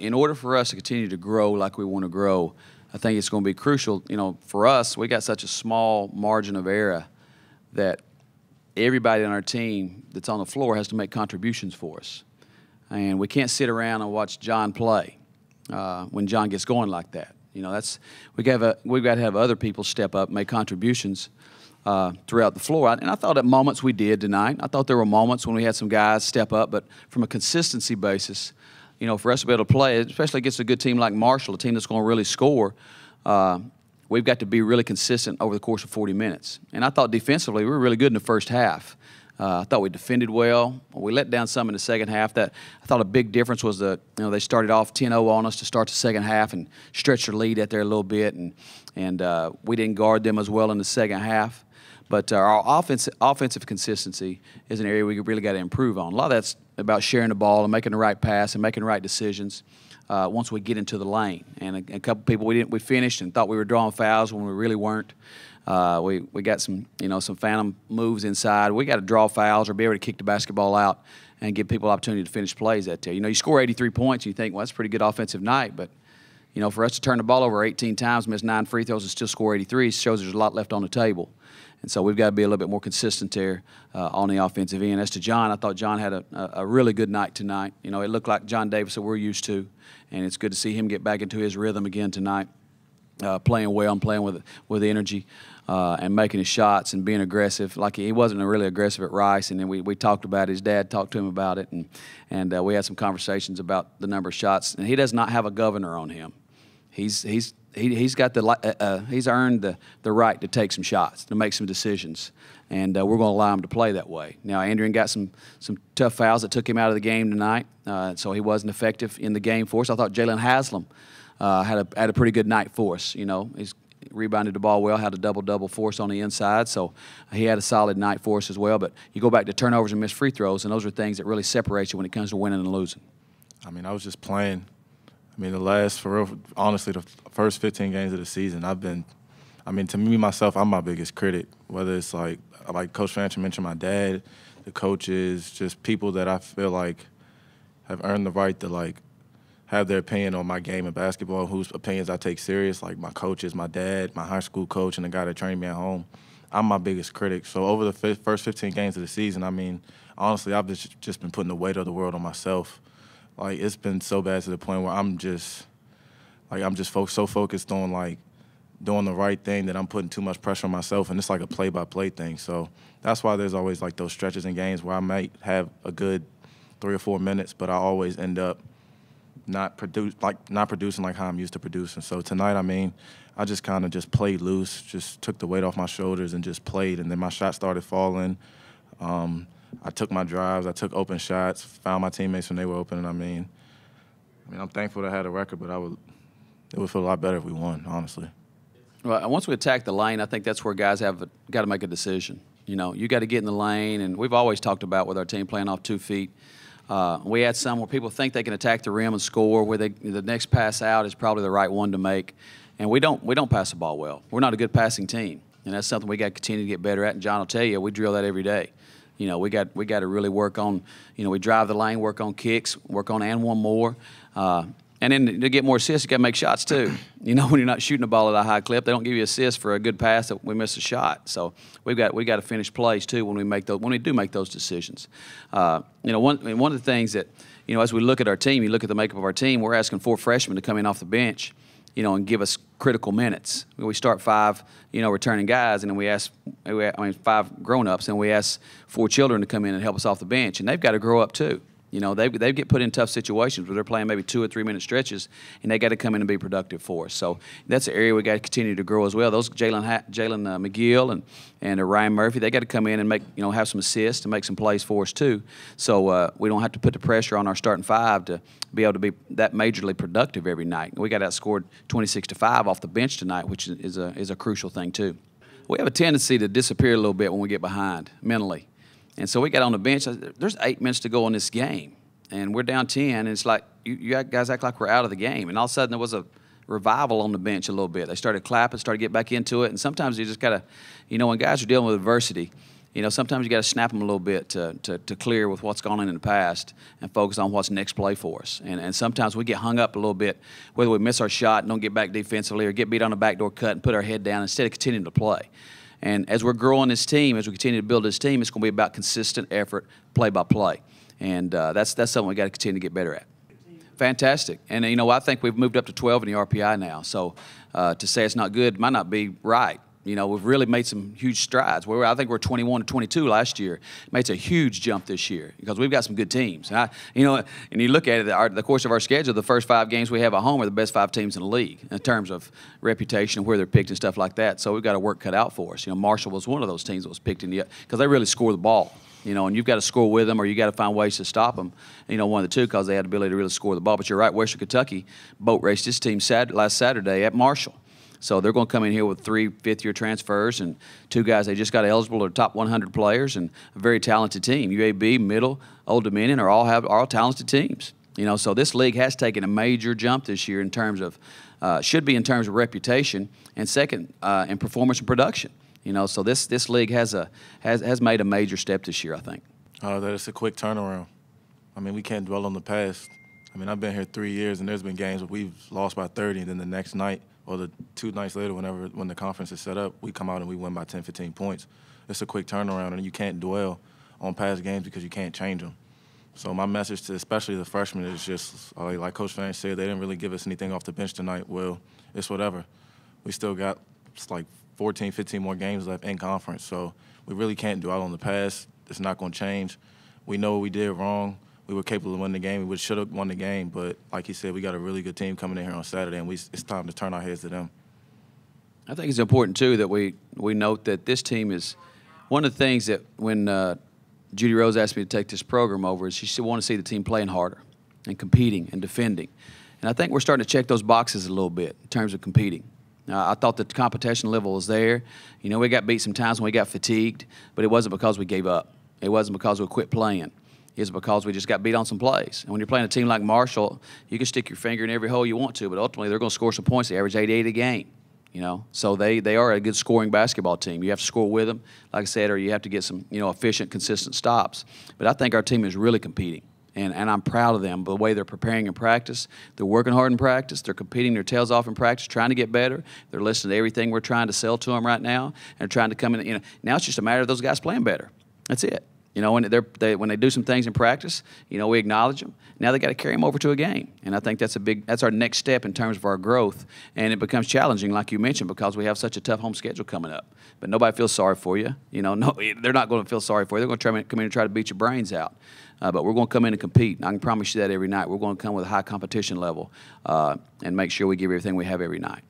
in order for us to continue to grow like we want to grow, I think it's going to be crucial. For us, we got such a small margin of error that everybody on our team that's on the floor has to make contributions for us. And we can't sit around and watch Jon play when Jon gets going like that. We've got to have other people step up, make contributions throughout the floor. And I thought at moments we did tonight. I thought there were moments when we had some guys step up, but from a consistency basis, for us to be able to play, especially against a good team like Marshall, a team that's going to really score, we've got to be really consistent over the course of 40 minutes. And I thought defensively we were really good in the first half. I thought we defended well. We let down some in the second half. I thought a big difference was that they started off 10-0 on us to start the second half and stretch their lead out there a little bit, and we didn't guard them as well in the second half. But our offensive consistency is an area we really got to improve on. A lot of that's about sharing the ball and making the right pass and making the right decisions once we get into the lane. And a couple people we finished and thought we were drawing fouls when we really weren't. We got some phantom moves inside. We got to draw fouls or be able to kick the basketball out and give people opportunity to finish plays out there. You score 83 points and you think, well, that's a pretty good offensive night, but for us to turn the ball over 18 times, miss 9 free throws, and still score 83 shows there's a lot left on the table. And so we've got to be a little bit more consistent there on the offensive end. As to Jon, I thought Jon had a really good night tonight. It looked like Jon Davis that we're used to, and it's good to see him get back into his rhythm again tonight, playing well and playing with energy and making his shots and being aggressive. Like he wasn't really aggressive at Rice, and then we talked about it. His dad talked to him about it, and we had some conversations about the number of shots. And he does not have a governor on him. He's earned the right to take some shots, to make some decisions, and we're going to allow him to play that way. Now, Andrian got some tough fouls that took him out of the game tonight, so he wasn't effective in the game for us. I thought Jalen Haslam had a pretty good night for us. He's rebounded the ball well, had a double-double for us on the inside, so he had a solid night for us as well. But you go back to turnovers and missed free throws, and those are things that really separate you when it comes to winning and losing. I was just playing. Honestly, the first 15 games of the season, to me, myself, I'm my biggest critic. Whether it's like Coach Fancher mentioned my dad, the coaches, just people that I feel like have earned the right to, have their opinion on my game of basketball, whose opinions I take serious, like my coaches, my dad, my high school coach, and the guy that trained me at home. I'm my biggest critic. So over the first 15 games of the season, honestly, I've just been putting the weight of the world on myself. It's been so bad to the point where I'm just so focused on doing the right thing that I'm putting too much pressure on myself, and it's like a play-by-play thing. So that's why there's always those stretches in games where I might have a good 3 or 4 minutes, but I always end up not producing like how I'm used to producing. So tonight, I just kind of just played loose, just took the weight off my shoulders and just played, and then my shot started falling. I took my drives, I took open shots, found my teammates when they were open, and I'm thankful that I had a record, but it would feel a lot better if we won, honestly. Well, once we attack the lane, I think that's where guys have got to make a decision. You got to get in the lane, and we've always talked about with our team playing off 2 feet. We had some where people think they can attack the rim and score, where the next pass out is probably the right one to make, and we don't pass the ball well. We're not a good passing team, and that's something we got to continue to get better at. And Jon will tell you, we drill that every day. We got to really work on, we drive the lane, work on kicks, work on and one more. And then to get more assists, you got to make shots too. When you're not shooting the ball at a high clip, they don't give you assists for a good pass that we miss a shot. So we got to finish plays too when we do make those decisions. One of the things that, as we look at our team, you look at the makeup of our team, we're asking 4 freshmen to come in off the bench, and give us critical minutes. We start 5, returning guys, and then we ask, 5 grown-ups, and we ask 4 children to come in and help us off the bench, and they've got to grow up too. They get put in tough situations where they're playing maybe 2 or 3 minute stretches, and they got to come in and be productive for us. So that's an area we got to continue to grow as well. Those Jalen McGill and Ryan Murphy, they got to come in and make have some assists and make some plays for us too. So we don't have to put the pressure on our starting 5 to be able to be that majorly productive every night. We got outscored 26-5 off the bench tonight, which is a crucial thing too. We have a tendency to disappear a little bit when we get behind mentally. And so we got on the bench. There's 8 minutes to go in this game, and we're down 10. And it's like you guys act like we're out of the game. And all of a sudden there was a revival on the bench a little bit. They started clapping, started to get back into it. And sometimes you just got to, when guys are dealing with adversity sometimes you got to snap them a little bit to clear with what's gone on in the past and focus on what's next play for us. And sometimes we get hung up a little bit, whether we miss our shot and don't get back defensively or get beat on a backdoor cut and put our head down instead of continuing to play. And as we're growing this team, as we continue to build this team, it's going to be about consistent effort, play by play. And that's something we got to continue to get better at. Fantastic. And, I think we've moved up to 12 in the RPI now. So to say it's not good might not be right. We've really made some huge strides. I think we're 21 to 22 last year. Made a huge jump this year because we've got some good teams. And and you look at it, the course of our schedule, the first 5 games we have at home are the best 5 teams in the league in terms of reputation and where they're picked and stuff like that. So we've got our work cut out for us. Marshall was one of those teams that was picked in because they really score the ball. And you've got to score with them or you got to find ways to stop them, one of the two, because they had the ability to really score the ball. But you're right, Western Kentucky boat raced this team last Saturday at Marshall. So they're going to come in here with 3 fifth-year transfers and 2 guys they just got eligible to top 100 players and a very talented team. UAB, Middle, Old Dominion are all talented teams. So this league has taken a major jump this year in terms of should be in terms of reputation and second in performance and production. So this league has made a major step this year, I think. That it's a quick turnaround. We can't dwell on the past. I've been here 3 years and there's been games where we've lost by 30 and then the next night or the 2 nights later, when the conference is set up, we come out and we win by 10, 15 points. It's a quick turnaround, and you can't dwell on past games because you can't change them. So my message to especially the freshmen is just, like Coach Fanning said, they didn't really give us anything off the bench tonight. Well, it's whatever. We still got 14, 15 more games left in conference, so we really can't dwell on the past. It's not going to change. We know what we did wrong. We were capable of winning the game. We should have won the game, but like he said, we got a really good team coming in here on Saturday, and it's time to turn our heads to them. I think it's important, too, that we note that this team is one of the things that when Judy Rose asked me to take this program over is she wanted to see the team playing harder and competing and defending. And I think we're starting to check those boxes a little bit in terms of competing. I thought the competition level was there. We got beat sometimes when we got fatigued, but it wasn't because we gave up. It wasn't because we quit playing. Is because we just got beat on some plays. And when you're playing a team like Marshall, you can stick your finger in every hole you want to, but ultimately they're going to score some points. They average 88 a game, So they are a good scoring basketball team. You have to score with them, like I said, or you have to get some, efficient, consistent stops. But I think our team is really competing, and I'm proud of them, the way they're preparing in practice. They're working hard in practice. They're competing their tails off in practice, trying to get better. They're listening to everything we're trying to sell to them right now, and they're trying to come in. Now it's just a matter of those guys playing better. That's it. When they do some things in practice, we acknowledge them. Now they got to carry them over to a game, and I think that's our next step in terms of our growth. And it becomes challenging, like you mentioned, because we have such a tough home schedule coming up. But nobody feels sorry for you. No, they're not going to feel sorry for you. They're going to come in and try to beat your brains out. But we're going to come in and compete. And I can promise you that every night. We're going to come with a high competition level and make sure we give everything we have every night.